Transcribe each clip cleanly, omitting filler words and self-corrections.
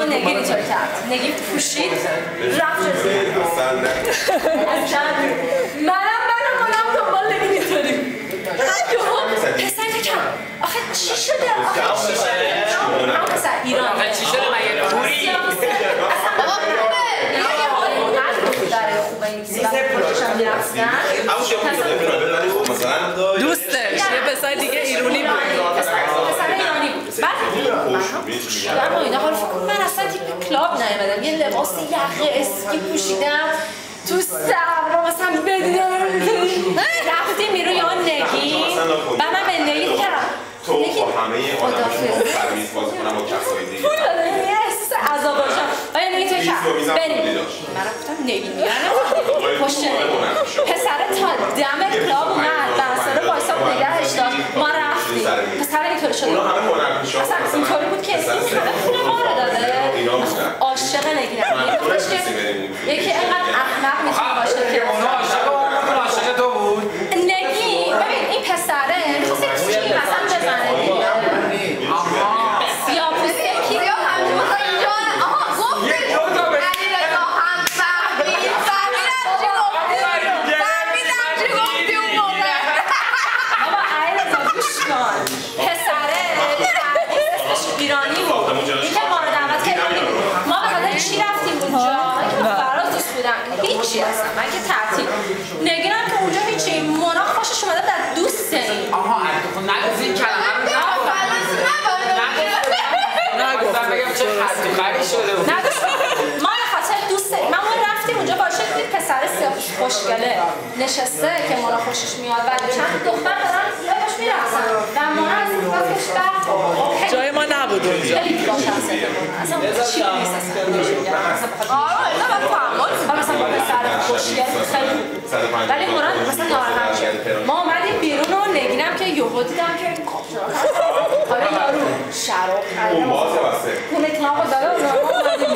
نگین اینطور کرد. نگین پوشید رفت جلو. منم دنبال نگین اینطوری. پسر فکرم آخه چی شده؟ همون پسر ایران. چی شده مگه پوری؟ دوستش یه پسر دیگه ایرانی بود. پسر ایرانی بود. بعد من اینا حالا فکر کنم من اصلا تیپ کلاب نیومدم، یه لباس یقه اسکی پوشیدم تو سرما مثلا بدونم رفتیم بیرون یا نگین و من به نگین کردم تو با همه آدمش سرویس باز کنم با کسایی دیگه پول داده یه احساس عذاب باشم و یه نگین تو کرد بریم من رفتم نگین میگرنم پشت پسر تا دم کلاب اومد بناساره بایستاب نگهش داشت ما رفتیم پسر اینطوری شده اصلا اینطوری بود که این همه پول ما رو داده عاشق نگینم یکی اینقدر احمق میتونه باشه که اونا عاشق تو بود؟ نگین ببین این پسره میخواست یک چیزی مثلا بزنه سیاپوسته کی ایرانی بود این که ما رو دعوت کردیم ما به خاطر چی رفتیم اونجا که فراز دوست بودم هیچی اصلا من که تعطیل نگینم که اونجا هیچی مونا خوشش اومده در دوست این آها نگفت این کلمه رو نگفتم بگم چه خری شده بود ما به خاطر دوست این ما رفتیم اونجا باشه دید پسر سیاپوش خوشگله نشسته که مونا خوشش میاد و چند دختر دارن باش میرقصن و مونا از این گفتش جای ما نبود اونجا. خیلی باشه اصلا چی نیست اصلا مثلا با پسر خوشگل خیلی ولی مراد مثلا ناراحت شد ما اومدیم بیرون و نگینم که یهو دیدم که حالا یارو شراب خونه کلاب داره و اومدیم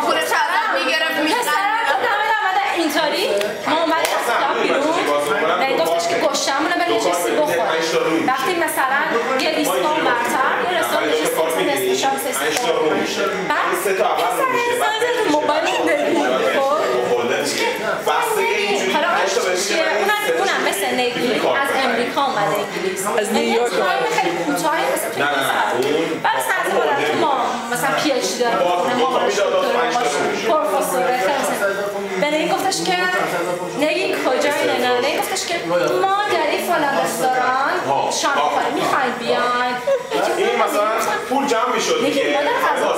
خونه شراب میگرفت اینطوری ما اومدیم از کلاب بیرون و گفتش که گشتمونه بریم چیزی بخوریم وقتی مثلا یه لیستان برتر یه رستان نشستیم نصف شام بعد پسر زنده رو موبایل نگین حالا اونم مثل نگین از امریکا اومده انگلیس از نیویورک خیلی کوتاهی مثل توی بعد ساعتی بودم که ما مثلا پی اچ دی دارم ما باش پروفسوره به نگین گفتش که نگین کجایی نه نگین گفتش که ما داریم فلان رستوران شام بخوریم میخواین بیاین این مثلا پول جمع میشد نگین مادر غذا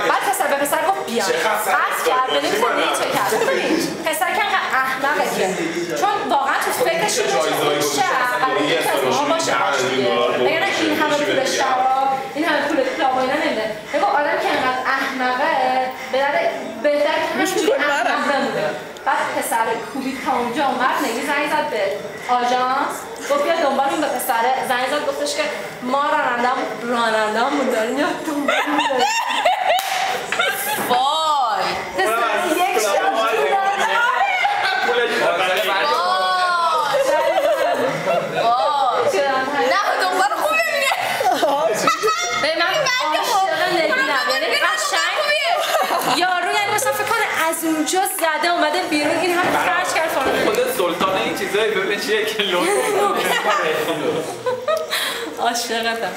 بعد پسر به پسر گفت بیان قصد کرد به نمیتون نیچه کرد پسر که احمقه که چون واقعا تو فکرش این شهر برای یک از ماها باشه باشیه بگرنه این همه پول شراب این همه پول کلاب و اینا نمیده بگو آدم که انقدر احمقه بهتر که همچون احمق بمونه بعد پسر کوبید تا اونجا اومد نگی زنگ زد به آژانس گفت بیا دنبالیم به پسره زنگ زد گفتش که ما راننده‌مون داریم یا دنبالیم داریم وای پسر یک شب نه دنبال خوبه میگه به من عاشق نگینم یعنی قشنگ یارو یعنی مثلا فکر کنه از اونجا زده اومده بیرون این هم خرج کرد خود سلطان این چیزایی ببین چیه که لوگو عاشقتم